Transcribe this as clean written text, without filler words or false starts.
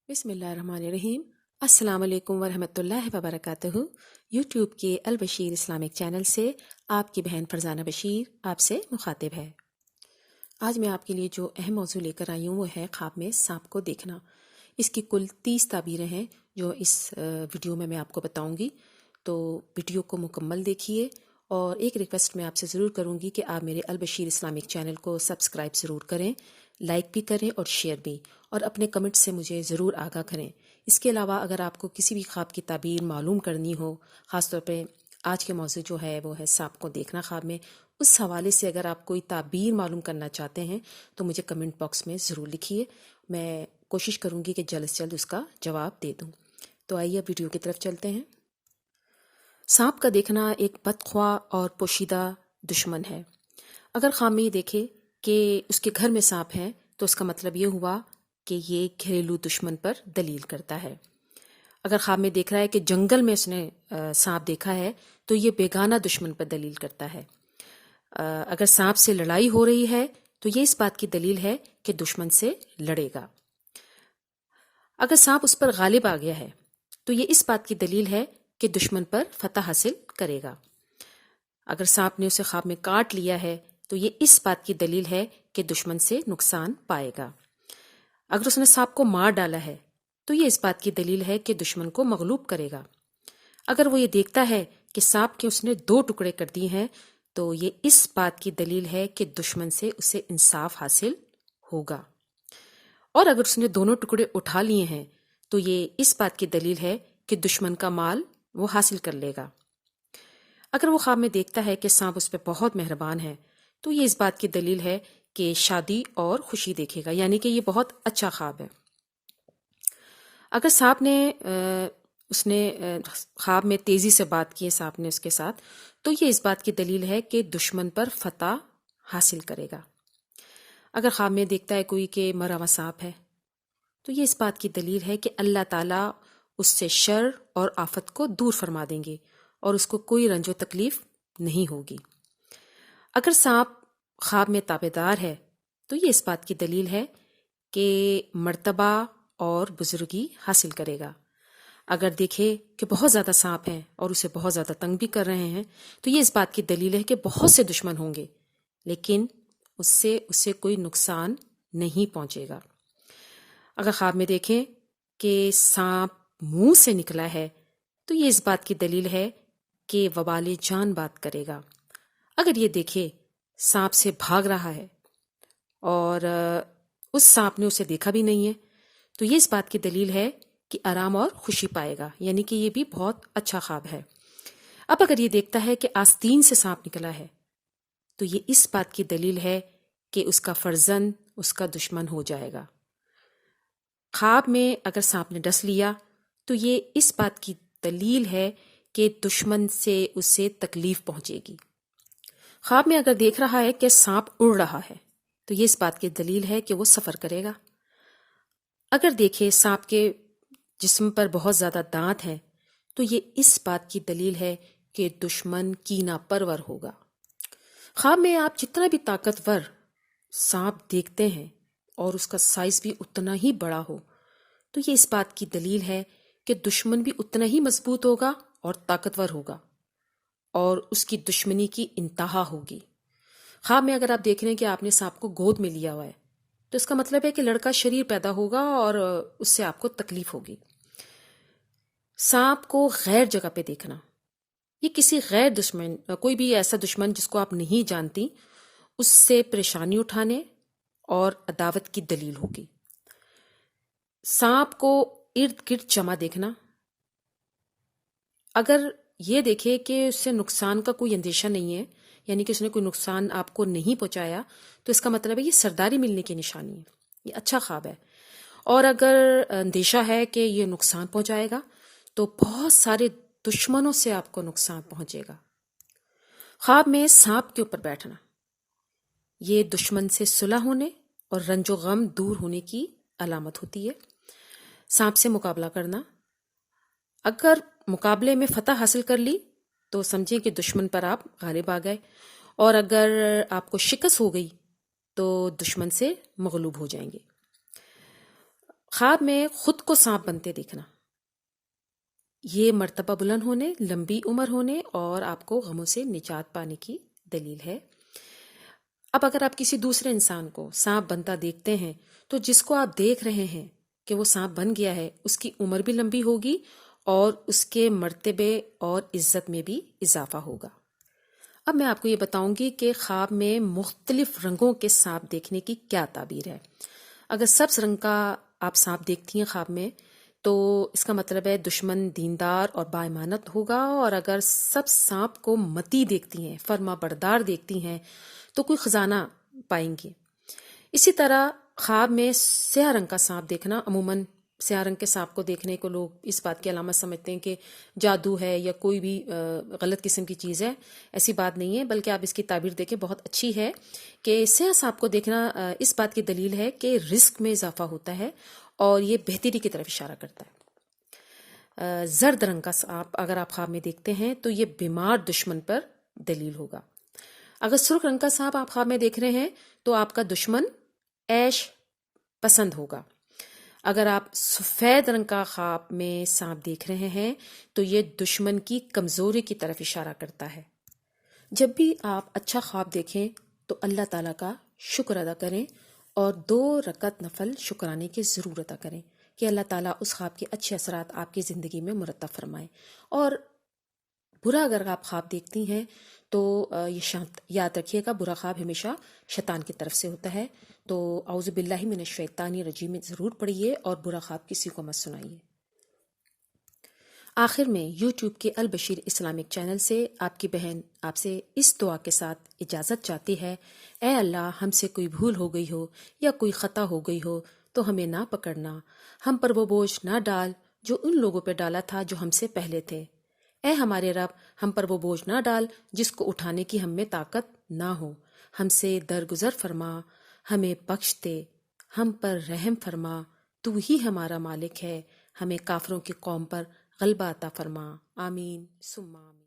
بسم اللہ الرحمن الرحیم۔ السلام علیکم ورحمۃ اللہ وبرکاتہ۔ یوٹیوب کے البشیر اسلامک چینل سے آپ کی بہن فرزانہ بشیر آپ سے مخاطب ہے۔ آج میں آپ کے لیے جو اہم موضوع لے کر آئی ہوں وہ ہے خواب میں سانپ کو دیکھنا۔ اس کی کل 30 تعبیریں ہیں جو اس ویڈیو میں آپ کو بتاؤں گی، تو ویڈیو کو مکمل دیکھیے۔ اور ایک ریکویسٹ میں آپ سے ضرور کروں گی کہ آپ میرے البشیر اسلامک چینل کو سبسکرائب ضرور کریں، لائک بھی کریں اور شیئر بھی، اور اپنے کمنٹ سے مجھے ضرور آگاہ کریں۔ اس کے علاوہ اگر آپ کو کسی بھی خواب کی تعبیر معلوم کرنی ہو، خاص طور پہ آج کے موضوع جو ہے وہ ہے سانپ کو دیکھنا خواب میں، اس حوالے سے اگر آپ کوئی تعبیر معلوم کرنا چاہتے ہیں تو مجھے کمنٹ باکس میں ضرور لکھیے، میں کوشش کروں گی کہ جلد سے جلد اس کا جواب دے دوں۔ تو آئیے اب ویڈیو کی طرف چلتے ہیں۔ سانپ کا دیکھنا ایک بدخواہ اور پوشیدہ دشمن ہے۔ اگر خواب میں یہ دیکھے کہ اس کے گھر میں سانپ ہے تو اس کا مطلب یہ ہوا کہ یہ گھریلو دشمن پر دلیل کرتا ہے۔ اگر خواب میں دیکھ رہا ہے کہ جنگل میں اس نے سانپ دیکھا ہے تو یہ بیگانہ دشمن پر دلیل کرتا ہے۔ اگر سانپ سے لڑائی ہو رہی ہے تو یہ اس بات کی دلیل ہے کہ دشمن سے لڑے گا۔ اگر سانپ اس پر غالب آ گیا ہے تو یہ اس بات کی دلیل ہے کہ دشمن پر فتح حاصل کرے گا۔ اگر سانپ نے اسے خواب میں کاٹ لیا ہے تو یہ اس بات کی دلیل ہے کہ دشمن سے نقصان پائے گا۔ اگر اس نے سانپ کو مار ڈالا ہے تو یہ اس بات کی دلیل ہے کہ دشمن کو مغلوب کرے گا۔ اگر وہ یہ دیکھتا ہے کہ سانپ کے اس نے 2 ٹکڑے کر دیے ہیں تو یہ اس بات کی دلیل ہے کہ دشمن سے اسے انصاف حاصل ہوگا۔ اور اگر اس نے دونوں ٹکڑے اٹھا لیے ہیں تو یہ اس بات کی دلیل ہے کہ دشمن کا مال وہ حاصل کر لے گا۔ اگر وہ خواب میں دیکھتا ہے کہ سانپ اس پہ بہت مہربان ہے تو یہ اس بات کی دلیل ہے کہ شادی اور خوشی دیکھے گا، یعنی کہ یہ بہت اچھا خواب ہے۔ اگر سانپ نے اس نے خواب میں تیزی سے بات کی ہے سانپ نے اس کے ساتھ، تو یہ اس بات کی دلیل ہے کہ دشمن پر فتح حاصل کرے گا۔ اگر خواب میں دیکھتا ہے کوئی کہ مرا ہوا سانپ ہے تو یہ اس بات کی دلیل ہے کہ اللہ تعالیٰ اس سے شر اور آفت کو دور فرما دیں گے اور اس کو کوئی رنج و تکلیف نہیں ہوگی۔ اگر سانپ خواب میں تابعدار ہے تو یہ اس بات کی دلیل ہے کہ مرتبہ اور بزرگی حاصل کرے گا۔ اگر دیکھے کہ بہت زیادہ سانپ ہیں اور اسے بہت زیادہ تنگ بھی کر رہے ہیں تو یہ اس بات کی دلیل ہے کہ بہت سے دشمن ہوں گے لیکن اس سے اسے کوئی نقصان نہیں پہنچے گا۔ اگر خواب میں دیکھیں کہ سانپ منہ سے نکلا ہے تو یہ اس بات کی دلیل ہے کہ وبال جان بات کرے گا۔ اگر یہ دیکھے سانپ سے بھاگ رہا ہے اور اس سانپ نے اسے دیکھا بھی نہیں ہے تو یہ اس بات کی دلیل ہے کہ آرام اور خوشی پائے گا، یعنی کہ یہ بھی بہت اچھا خواب ہے۔ اب اگر یہ دیکھتا ہے کہ آستین سے سانپ نکلا ہے تو یہ اس بات کی دلیل ہے کہ اس کا فرزند اس کا دشمن ہو جائے گا۔ خواب میں اگر سانپ نے ڈس لیا تو یہ اس بات کی دلیل ہے کہ دشمن سے اسے تکلیف پہنچے گی۔ خواب میں اگر دیکھ رہا ہے کہ سانپ اڑ رہا ہے تو یہ اس بات کی دلیل ہے کہ وہ سفر کرے گا۔ اگر دیکھے سانپ کے جسم پر بہت زیادہ دانت ہیں تو یہ اس بات کی دلیل ہے کہ دشمن کینہ پرور ہوگا۔ خواب میں آپ جتنا بھی طاقتور سانپ دیکھتے ہیں اور اس کا سائز بھی اتنا ہی بڑا ہو تو یہ اس بات کی دلیل ہے کہ دشمن بھی اتنا ہی مضبوط ہوگا اور طاقتور ہوگا اور اس کی دشمنی کی انتہا ہوگی۔ خواب میں اگر آپ دیکھ رہے ہیں کہ آپ نے سانپ کو گود میں لیا ہوا ہے تو اس کا مطلب ہے کہ لڑکا شریر پیدا ہوگا اور اس سے آپ کو تکلیف ہوگی۔ سانپ کو غیر جگہ پہ دیکھنا، یہ کسی غیر دشمن، کوئی بھی ایسا دشمن جس کو آپ نہیں جانتی، اس سے پریشانی اٹھانے اور عداوت کی دلیل ہوگی۔ سانپ کو ارد گرد جمع دیکھنا، اگر یہ دیکھے کہ اس سے نقصان کا کوئی اندیشہ نہیں ہے، یعنی کہ اس نے کوئی نقصان آپ کو نہیں پہنچایا، تو اس کا مطلب ہے یہ سرداری ملنے کی نشانی ہے، یہ اچھا خواب ہے۔ اور اگر اندیشہ ہے کہ یہ نقصان پہنچائے گا تو بہت سارے دشمنوں سے آپ کو نقصان پہنچے گا۔ خواب میں سانپ کے اوپر بیٹھنا، یہ دشمن سے صلح ہونے اور رنج و غم دور ہونے کی علامت ہوتی ہے۔ سانپ سے مقابلہ کرنا، اگر مقابلے میں فتح حاصل کر لی تو سمجھیں کہ دشمن پر آپ غالب آ گئے، اور اگر آپ کو شکست ہو گئی تو دشمن سے مغلوب ہو جائیں گے۔ خواب میں خود کو سانپ بنتے دیکھنا، یہ مرتبہ بلند ہونے، لمبی عمر ہونے اور آپ کو غموں سے نجات پانے کی دلیل ہے۔ اب اگر آپ کسی دوسرے انسان کو سانپ بنتا دیکھتے ہیں تو جس کو آپ دیکھ رہے ہیں کہ وہ سانپ بن گیا ہے، اس کی عمر بھی لمبی ہوگی اور اس کے مرتبے اور عزت میں بھی اضافہ ہوگا۔ اب میں آپ کو یہ بتاؤں گی کہ خواب میں مختلف رنگوں کے سانپ دیکھنے کی کیا تعبیر ہے۔ اگر سبز رنگ کا آپ سانپ دیکھتی ہیں خواب میں تو اس کا مطلب ہے دشمن دیندار اور باایمانت ہوگا، اور اگر سبز سانپ کو متی دیکھتی ہیں، فرما بردار دیکھتی ہیں، تو کوئی خزانہ پائیں گی۔ اسی طرح خواب میں سیاہ رنگ کا سانپ دیکھنا، عموماً سیاہ رنگ کے سانپ کو دیکھنے کو لوگ اس بات کی علامت سمجھتے ہیں کہ جادو ہے یا کوئی بھی غلط قسم کی چیز ہے۔ ایسی بات نہیں ہے، بلکہ آپ اس کی تعبیر دیکھیں، بہت اچھی ہے کہ سیاہ سانپ کو دیکھنا اس بات کی دلیل ہے کہ رزق میں اضافہ ہوتا ہے اور یہ بہتری کی طرف اشارہ کرتا ہے۔ زرد رنگ کا سانپ اگر آپ خواب میں دیکھتے ہیں تو یہ بیمار دشمن پر دلیل ہوگا۔ اگر سرخ رنگ کا سانپ آپ خواب میں دیکھ رہے ہیں تو آپ کا دشمن عیش پسند ہوگا۔ اگر آپ سفید رنگ کا خواب میں سانپ دیکھ رہے ہیں تو یہ دشمن کی کمزوری کی طرف اشارہ کرتا ہے۔ جب بھی آپ اچھا خواب دیکھیں تو اللہ تعالیٰ کا شکر ادا کریں اور 2 رکعت نفل شکرانے کی ضرور ادا کریں کہ اللہ تعالیٰ اس خواب کے اچھے اثرات آپ کی زندگی میں مرتب فرمائیں۔ اور برا اگر آپ خواب دیکھتی ہیں تو یہ یاد رکھیے گا، برا خواب ہمیشہ شیطان کی طرف سے ہوتا ہے، تو اعوذ باللہ من الشیطان الرجیم میں ضرور پڑھیے اور برا خواب کسی کو مت سنائیے۔ آخر میں یوٹیوب کے البشیر اسلامک چینل سے آپ کی بہن آپ سے اس دعا کے ساتھ اجازت چاہتی ہے، اے اللہ، ہم سے کوئی بھول ہو گئی ہو یا کوئی خطا ہو گئی ہو تو ہمیں نہ پکڑنا، ہم پر وہ بوجھ نہ ڈال جو ان لوگوں پہ ڈالا تھا جو ہم سے پہلے تھے۔ اے ہمارے رب، ہم پر وہ بوجھ نہ ڈال جس کو اٹھانے کی ہم میں طاقت نہ ہو، ہم سے درگزر فرما، ہمیں بخش دے، ہم پر رحم فرما، تو ہی ہمارا مالک ہے، ہمیں کافروں کی قوم پر غلبہ عطا فرما، آمین ثم آمین۔